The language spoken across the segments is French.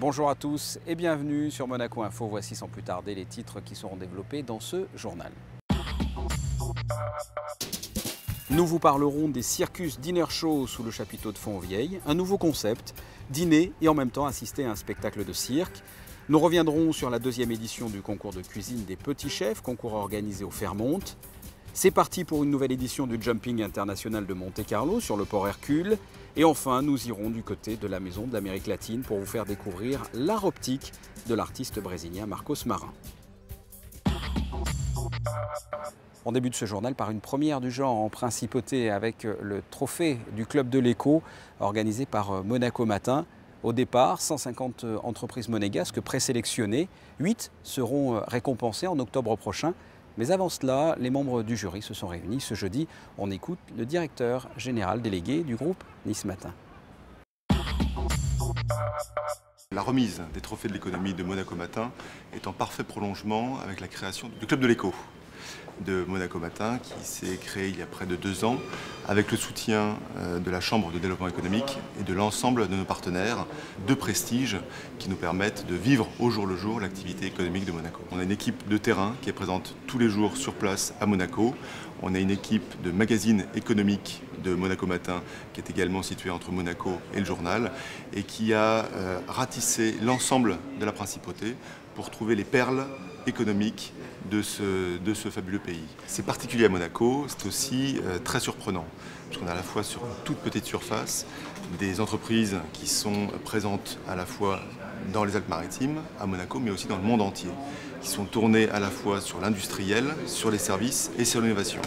Bonjour à tous et bienvenue sur Monaco Info. Voici sans plus tarder les titres qui seront développés dans ce journal. Nous vous parlerons des Circus Dinner Show sous le chapiteau de Fontvieille, un nouveau concept, dîner et en même temps assister à un spectacle de cirque. Nous reviendrons sur la deuxième édition du concours de cuisine des petits chefs, concours organisé au Fairmont. C'est parti pour une nouvelle édition du Jumping International de Monte-Carlo sur le port Hercule. Et enfin, nous irons du côté de la Maison de l'Amérique latine pour vous faire découvrir l'art optique de l'artiste brésilien Marcos Marin. On débute ce journal par une première du genre en principauté avec le trophée du Club de l'Écho organisé par Monaco Matin. Au départ, 150 entreprises monégasques présélectionnées, 8 seront récompensées en octobre prochain. Mais avant cela, les membres du jury se sont réunis ce jeudi. On écoute le directeur général délégué du groupe Nice Matin. La remise des trophées de l'économie de Monaco Matin est en parfait prolongement avec la création du Club de l'Écho de Monaco Matin qui s'est créé il y a près de 2 ans avec le soutien de la Chambre de développement économique et de l'ensemble de nos partenaires de prestige qui nous permettent de vivre au jour le jour l'activité économique de Monaco. On a une équipe de terrain qui est présente tous les jours sur place à Monaco. On a une équipe de magazine économique de Monaco Matin qui est également située entre Monaco et le journal et qui a ratissé l'ensemble de la principauté pour trouver les perles économiques de ce fabuleux pays. C'est particulier à Monaco, c'est aussi très surprenant, parce qu'on a à la fois sur une toute petite surface des entreprises qui sont présentes à la fois dans les Alpes-Maritimes, à Monaco, mais aussi dans le monde entier, qui sont tournées à la fois sur l'industriel, sur les services et sur l'innovation.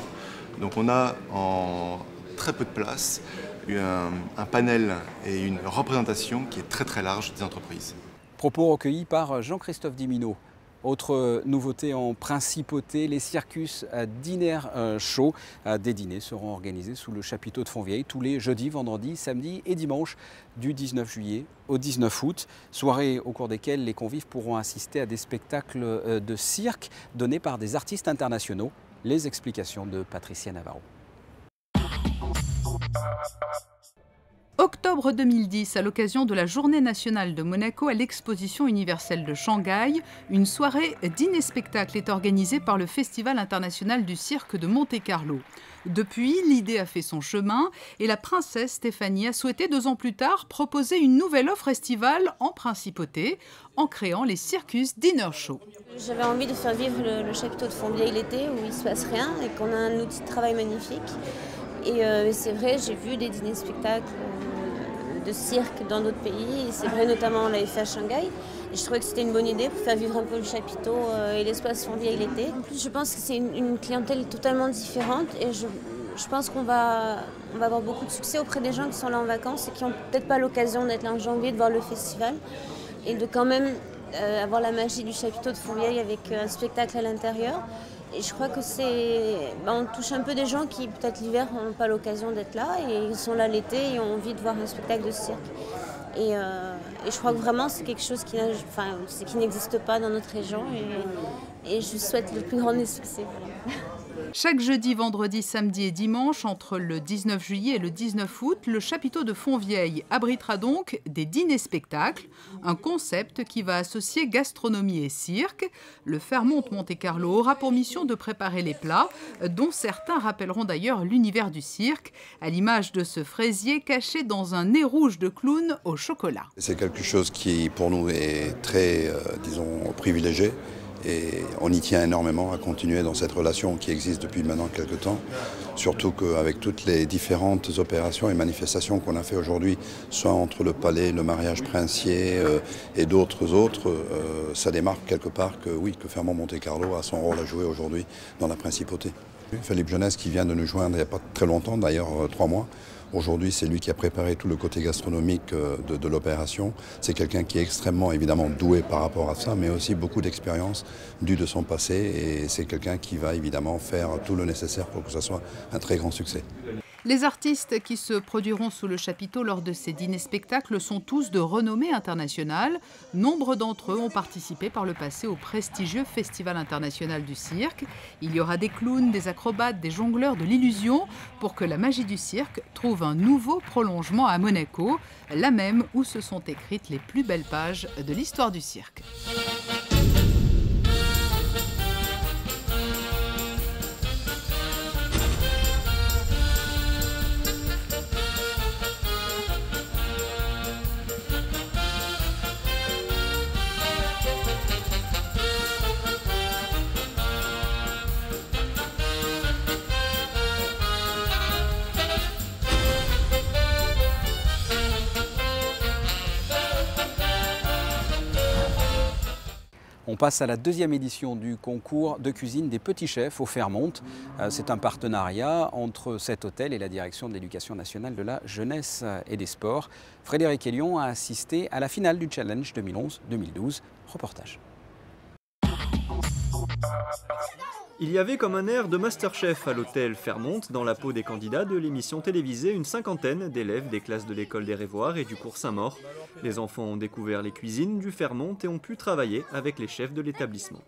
Donc on a en très peu de place un panel et une représentation qui est très très large des entreprises. Propos recueillis par Jean-Christophe Dimino. Autre nouveauté en principauté, les Circus Dinner Show. Des dîners seront organisés sous le chapiteau de Fontvieille tous les jeudis, vendredis, samedis et dimanches du 19 juillet au 19 août. Soirées au cours desquelles les convives pourront assister à des spectacles de cirque donnés par des artistes internationaux. Les explications de Patricia Navarro. Octobre 2010, à l'occasion de la Journée nationale de Monaco à l'exposition universelle de Shanghai, une soirée dîner-spectacle est organisée par le Festival international du cirque de Monte-Carlo. Depuis, l'idée a fait son chemin et la princesse Stéphanie a souhaité 2 ans plus tard proposer une nouvelle offre estivale en principauté en créant les Circus Dinner Show. J'avais envie de faire vivre le chapiteau de Fontvieille l'été où il ne se passe rien et qu'on a un outil de travail magnifique. Et c'est vrai, j'ai vu des dîners-spectacles de cirque dans d'autres pays, et c'est vrai notamment on l'avait fait à Shanghai. Et je trouvais que c'était une bonne idée pour faire vivre un peu le chapiteau et l'espace Fontvieille l'été. En plus, je pense que c'est une clientèle totalement différente et je pense qu'on va avoir beaucoup de succès auprès des gens qui sont là en vacances et qui n'ont peut-être pas l'occasion d'être là en janvier, de voir le festival et de quand même avoir la magie du chapiteau de Fontvieille avec un spectacle à l'intérieur. Et je crois que on touche un peu des gens qui, peut-être l'hiver, n'ont pas l'occasion d'être là et ils sont là l'été et ont envie de voir un spectacle de cirque. Et je crois que vraiment c'est quelque chose qui n'existe pas dans notre région et je souhaite le plus grand des succès. Voilà. Chaque jeudi, vendredi, samedi et dimanche, entre le 19 juillet et le 19 août, le chapiteau de Fontvieille abritera donc des dîners-spectacles, un concept qui va associer gastronomie et cirque. Le Fairmont Monte-Carlo aura pour mission de préparer les plats, dont certains rappelleront d'ailleurs l'univers du cirque, à l'image de ce fraisier caché dans un nez rouge de clown au chocolat. C'est quelque chose qui, pour nous, est très, privilégié. Et on y tient énormément à continuer dans cette relation qui existe depuis maintenant quelques temps. Surtout qu'avec toutes les différentes opérations et manifestations qu'on a fait aujourd'hui, soit entre le palais, le mariage princier et d'autres ça démarque quelque part que oui, que Fairmont Monte-Carlo a son rôle à jouer aujourd'hui dans la principauté. Philippe Jeunesse qui vient de nous joindre il n'y a pas très longtemps, d'ailleurs 3 mois. Aujourd'hui, c'est lui qui a préparé tout le côté gastronomique de l'opération. C'est quelqu'un qui est extrêmement, évidemment, doué par rapport à ça, mais aussi beaucoup d'expérience due de son passé. Et c'est quelqu'un qui va, évidemment, faire tout le nécessaire pour que ça soit un très grand succès. Les artistes qui se produiront sous le chapiteau lors de ces dîners-spectacles sont tous de renommée internationale. Nombre d'entre eux ont participé par le passé au prestigieux Festival international du cirque. Il y aura des clowns, des acrobates, des jongleurs, de l'illusion pour que la magie du cirque trouve un nouveau prolongement à Monaco, la même où se sont écrites les plus belles pages de l'histoire du cirque. On passe à la deuxième édition du concours de cuisine des petits chefs au Fairmont. C'est un partenariat entre cet hôtel et la direction de l'Éducation nationale de la jeunesse et des sports. Frédéric Elion a assisté à la finale du Challenge 2011-2012. Reportage. Il y avait comme un air de Masterchef à l'hôtel Fairmont, dans la peau des candidats de l'émission télévisée, une cinquantaine d'élèves des classes de l'école des Révoirs et du cours Saint-Maur. Les enfants ont découvert les cuisines du Fairmont et ont pu travailler avec les chefs de l'établissement.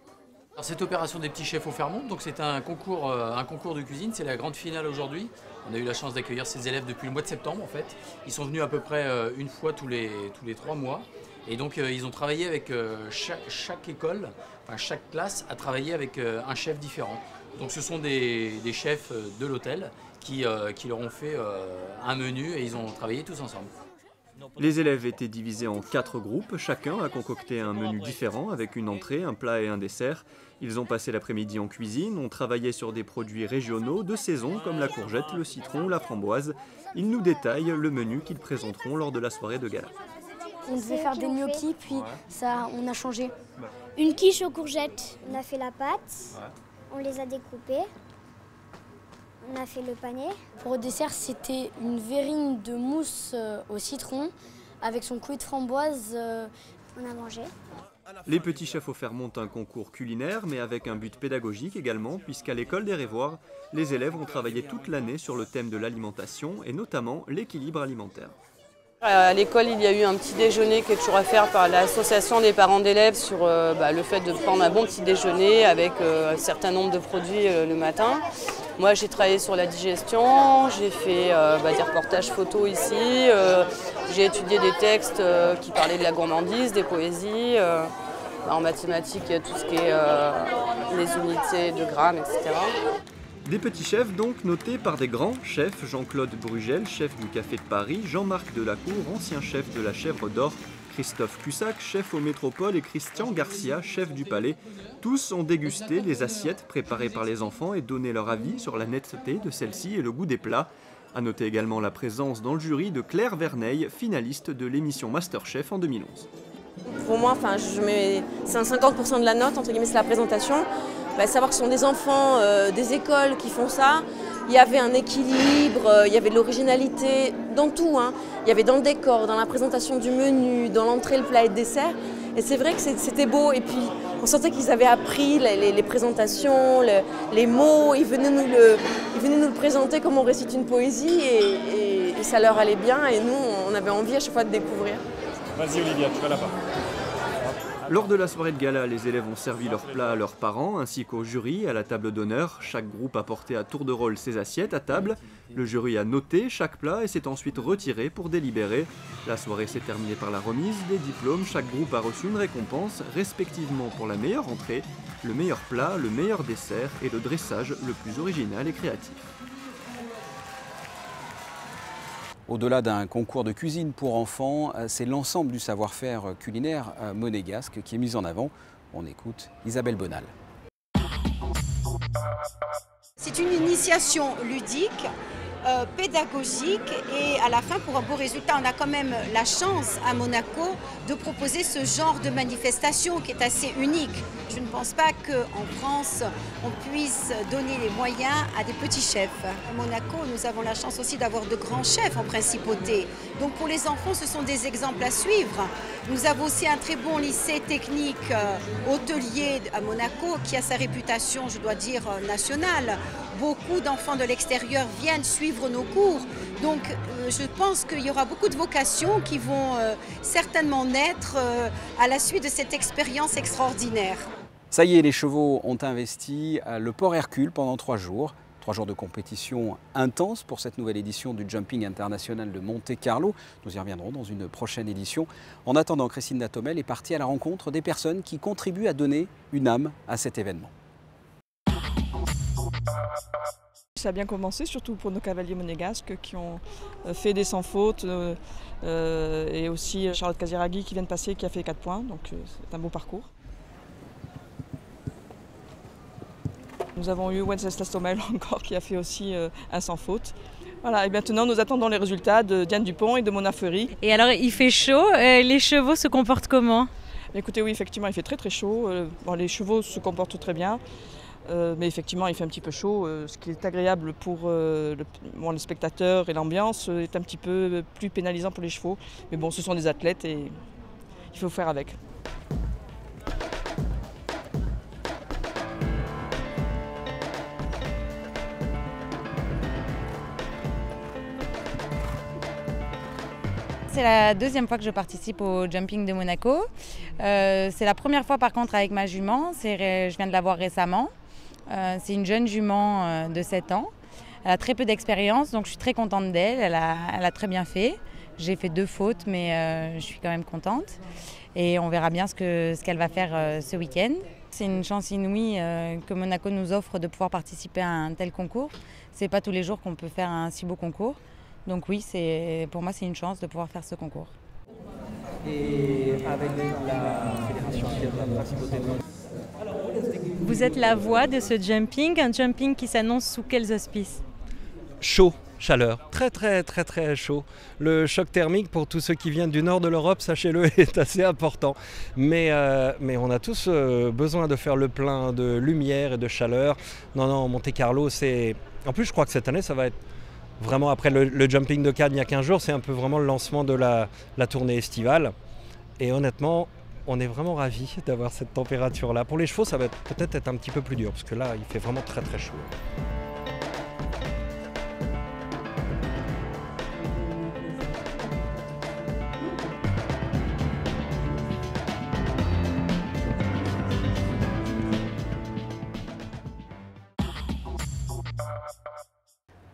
Cette opération des petits chefs au Fairmont, donc c'est un concours de cuisine, c'est la grande finale aujourd'hui. On a eu la chance d'accueillir ces élèves depuis le mois de septembre en fait. Ils sont venus à peu près une fois tous les 3 mois. Et donc ils ont travaillé avec chaque école, enfin chaque classe a travaillé avec un chef différent. Donc ce sont des chefs de l'hôtel qui leur ont fait un menu et ils ont travaillé tous ensemble. Les élèves étaient divisés en 4 groupes, chacun a concocté un menu différent avec une entrée, un plat et un dessert. Ils ont passé l'après-midi en cuisine, ont travaillé sur des produits régionaux de saison comme la courgette, le citron ou la framboise. Ils nous détaillent le menu qu'ils présenteront lors de la soirée de gala. On devait faire des gnocchis, puis ça, on a changé. Une quiche aux courgettes. On a fait la pâte, on les a découpées, on a fait le pané. Pour le dessert, c'était une verrine de mousse au citron avec son coulis de framboise. On a mangé. Les petits chefs au Fairmont un concours culinaire, mais avec un but pédagogique également, puisqu'à l'école des Révoirs, les élèves ont travaillé toute l'année sur le thème de l'alimentation et notamment l'équilibre alimentaire. À l'école, il y a eu un petit déjeuner qui est toujours à faire par l'association des parents d'élèves sur le fait de prendre un bon petit déjeuner avec un certain nombre de produits le matin. Moi, j'ai travaillé sur la digestion, j'ai fait des reportages photos ici, j'ai étudié des textes qui parlaient de la gourmandise, des poésies. En mathématiques, il y a tout ce qui est les unités de grammes, etc. Des petits chefs donc notés par des grands chefs, Jean-Claude Brugel, chef du Café de Paris, Jean-Marc Delacour, ancien chef de la Chèvre d'Or, Christophe Cussac, chef aux Métropoles et Christian Garcia, chef du Palais. Tous ont dégusté les assiettes préparées par les enfants et donné leur avis sur la netteté de celles-ci et le goût des plats. A noter également la présence dans le jury de Claire Verneille, finaliste de l'émission Masterchef en 2011. Pour moi, c'est un 50% de la note, entre guillemets, c'est la présentation. Savoir que ce sont des enfants des écoles qui font ça, il y avait un équilibre, il y avait de l'originalité dans tout. Il y avait dans le décor, dans la présentation du menu, dans l'entrée, le plat et le dessert. Et c'est vrai que c'était beau. Et puis on sentait qu'ils avaient appris les présentations, les mots. Ils venaient nous le présenter comme on récite une poésie et ça leur allait bien. Et nous, on avait envie à chaque fois de découvrir. Vas-y Olivia, tu vas là-bas. Lors de la soirée de gala, les élèves ont servi leurs plats à leurs parents ainsi qu'au jury à la table d'honneur. Chaque groupe a porté à tour de rôle ses assiettes à table. Le jury a noté chaque plat et s'est ensuite retiré pour délibérer. La soirée s'est terminée par la remise des diplômes. Chaque groupe a reçu une récompense, respectivement pour la meilleure entrée, le meilleur plat, le meilleur dessert et le dressage le plus original et créatif. Au-delà d'un concours de cuisine pour enfants, c'est l'ensemble du savoir-faire culinaire monégasque qui est mis en avant. On écoute Isabelle Bonal. C'est une initiation ludique, pédagogique et à la fin, pour un beau résultat, on a quand même la chance à Monaco de proposer ce genre de manifestation qui est assez unique. Je ne pense pas qu'en France, on puisse donner les moyens à des petits chefs. À Monaco, nous avons la chance aussi d'avoir de grands chefs en principauté. Donc pour les enfants, ce sont des exemples à suivre. Nous avons aussi un très bon lycée technique hôtelier à Monaco qui a sa réputation, je dois dire, nationale. beaucoup d'enfants de l'extérieur viennent suivre nos cours. Donc je pense qu'il y aura beaucoup de vocations qui vont certainement naître à la suite de cette expérience extraordinaire. Ça y est, les chevaux ont investi le port Hercule pendant 3 jours. 3 jours de compétition intense pour cette nouvelle édition du Jumping International de Monte-Carlo. Nous y reviendrons dans une prochaine édition. En attendant, Christine Natomel est partie à la rencontre des personnes qui contribuent à donner une âme à cet événement. Ça a bien commencé, surtout pour nos cavaliers monégasques qui ont fait des sans faute et aussi Charlotte Casiraghi qui vient de passer, qui a fait 4 points, donc c'est un beau parcours. Nous avons eu Wenceslas Tomel encore qui a fait aussi un sans faute. Voilà, et maintenant nous attendons les résultats de Diane Dupont et de Mona Ferry. Et alors il fait chaud, les chevaux se comportent comment? Écoutez, oui, effectivement il fait très chaud. Bon, les chevaux se comportent très bien, mais effectivement il fait un petit peu chaud. Ce qui est agréable pour le spectateur et l'ambiance est un petit peu plus pénalisant pour les chevaux. Mais bon, ce sont des athlètes et il faut faire avec. C'est la 2e fois que je participe au Jumping de Monaco. C'est la première fois par contre avec ma jument, je viens de la voir récemment. C'est une jeune jument de 7 ans. Elle a très peu d'expérience, donc je suis très contente d'elle. Elle a très bien fait. J'ai fait 2 fautes, mais je suis quand même contente. Et on verra bien ce qu'elle va faire ce week-end. C'est une chance inouïe que Monaco nous offre de pouvoir participer à un tel concours. Ce n'est pas tous les jours qu'on peut faire un si beau concours. Donc oui, pour moi, c'est une chance de pouvoir faire ce concours. Et avec la Fédération de la Principauté de Monaco. Vous êtes la voix de ce jumping, un jumping qui s'annonce sous quels auspices? Chaud, chaleur, très chaud. Le choc thermique pour tous ceux qui viennent du nord de l'Europe, sachez-le, est assez important. Mais on a tous besoin de faire le plein de lumière et de chaleur. Non, Monte-Carlo, c'est... En plus, je crois que cette année, ça va être vraiment après le jumping de Cannes il y a 15 jours, c'est un peu vraiment le lancement de la tournée estivale. Et honnêtement, on est vraiment ravis d'avoir cette température-là. Pour les chevaux, ça va peut-être être un petit peu plus dur, parce que là, il fait vraiment très chaud.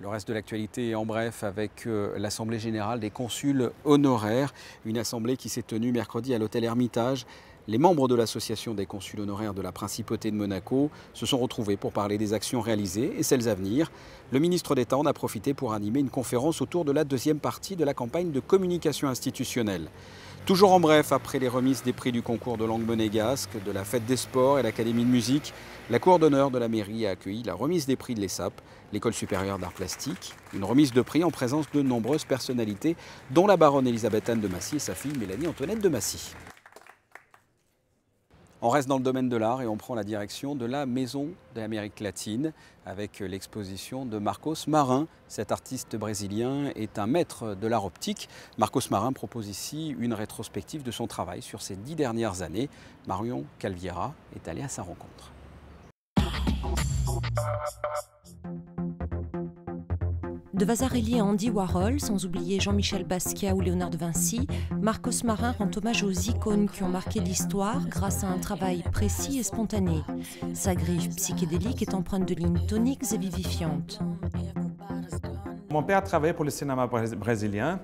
Le reste de l'actualité en bref avec l'Assemblée générale des consuls honoraires, une assemblée qui s'est tenue mercredi à l'hôtel Hermitage. Les membres de l'association des consuls honoraires de la Principauté de Monaco se sont retrouvés pour parler des actions réalisées et celles à venir. Le ministre d'État en a profité pour animer une conférence autour de la 2e partie de la campagne de communication institutionnelle. Toujours en bref, après les remises des prix du concours de langue monégasque, de la fête des sports et l'Académie de musique, la cour d'honneur de la mairie a accueilli la remise des prix de l'ESAP, l'École supérieure d'art plastique. Une remise de prix en présence de nombreuses personnalités, dont la baronne Elisabeth Anne de Massy et sa fille Mélanie Antoinette de Massy. On reste dans le domaine de l'art et on prend la direction de la Maison de l'Amérique latine avec l'exposition de Marcos Marin. Cet artiste brésilien est un maître de l'art optique. Marcos Marin propose ici une rétrospective de son travail sur ces 10 dernières années. Marion Calviera est allée à sa rencontre. De Vasarely à Andy Warhol, sans oublier Jean-Michel Basquiat ou Léonard de Vinci, Marcos Marin rend hommage aux icônes qui ont marqué l'histoire grâce à un travail précis et spontané. Sa griffe psychédélique est empreinte de lignes toniques et vivifiantes. Mon père travaillait pour le cinéma brésilien,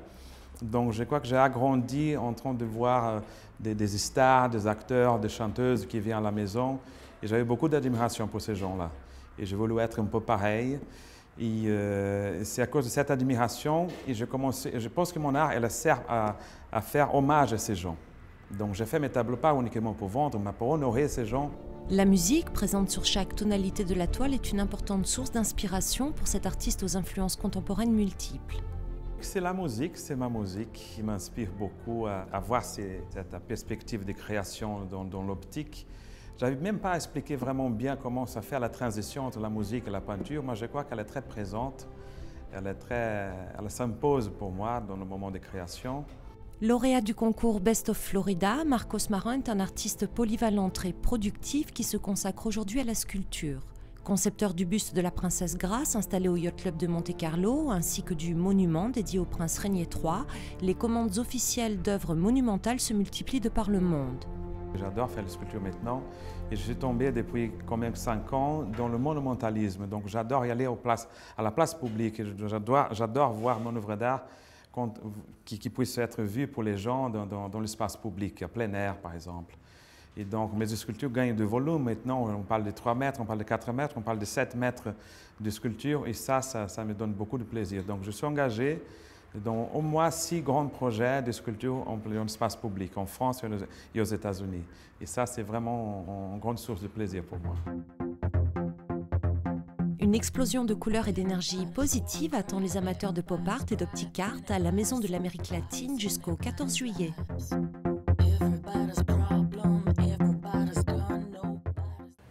donc je crois que j'ai grandi en train de voir des stars, des acteurs, des chanteuses qui viennent à la maison. Et j'avais beaucoup d'admiration pour ces gens-là. Et je voulais être un peu pareil. Et c'est à cause de cette admiration que je pense que mon art elle sert à faire hommage à ces gens. Donc j'ai fait mes tableaux pas uniquement pour vendre, mais pour honorer ces gens. La musique, présente sur chaque tonalité de la toile, est une importante source d'inspiration pour cet artiste aux influences contemporaines multiples. C'est la musique, c'est ma musique qui m'inspire beaucoup à voir cette perspective de création dans l'optique. Je n'arrive même pas à expliquer vraiment bien comment ça fait la transition entre la musique et la peinture. Moi, je crois qu'elle est très présente, elle s'impose pour moi dans le moment de création. Lauréat du concours Best of Florida, Marcos Marin est un artiste polyvalent très productif qui se consacre aujourd'hui à la sculpture. Concepteur du buste de la princesse Grace installé au Yacht Club de Monte-Carlo, ainsi que du monument dédié au prince Régnier III, les commandes officielles d'œuvres monumentales se multiplient de par le monde. J'adore faire les sculptures maintenant et je suis tombé depuis quand même 5 ans dans le monumentalisme. Donc j'adore y aller à la place publique. J'adore voir mon œuvre d'art qui puisse être vue pour les gens dans l'espace public, à plein air par exemple. Et donc mes sculptures gagnent de volume maintenant. On parle de 3 mètres, on parle de 4 mètres, on parle de 7 mètres de sculpture et ça me donne beaucoup de plaisir. Donc je suis engagé dans au moins 6 grands projets de sculpture en espace public, en France et aux États-Unis. Et ça, c'est vraiment une grande source de plaisir pour moi. Une explosion de couleurs et d'énergie positive attend les amateurs de pop art et d'optic art à la Maison de l'Amérique latine jusqu'au 14 juillet.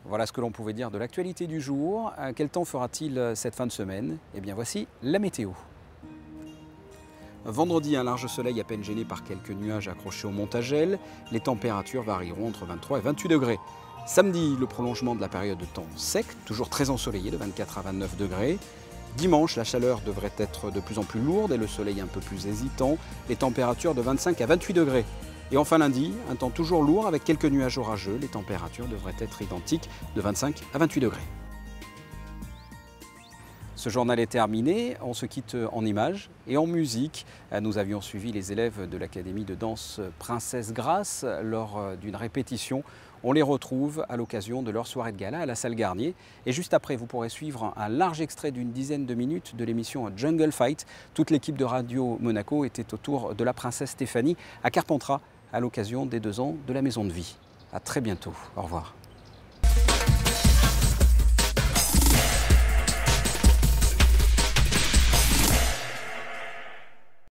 Voilà ce que l'on pouvait dire de l'actualité du jour. Quel temps fera-t-il cette fin de semaine? Eh bien voici la météo. Vendredi, un large soleil à peine gêné par quelques nuages accrochés au montage-gel. Les températures varieront entre 23 et 28 degrés. Samedi, le prolongement de la période de temps sec, toujours très ensoleillé de 24 à 29 degrés. Dimanche, la chaleur devrait être de plus en plus lourde et le soleil un peu plus hésitant. Les températures de 25 à 28 degrés. Et enfin lundi, un temps toujours lourd avec quelques nuages orageux. Les températures devraient être identiques de 25 à 28 degrés. Ce journal est terminé, on se quitte en images et en musique. Nous avions suivi les élèves de l'Académie de danse Princesse Grace lors d'une répétition. On les retrouve à l'occasion de leur soirée de gala à la salle Garnier. Et juste après, vous pourrez suivre un large extrait d'une dizaine de minutes de l'émission Jungle Fight. Toute l'équipe de Radio Monaco était autour de la princesse Stéphanie à Carpentras à l'occasion des 2 ans de la Maison de Vie. À très bientôt. Au revoir.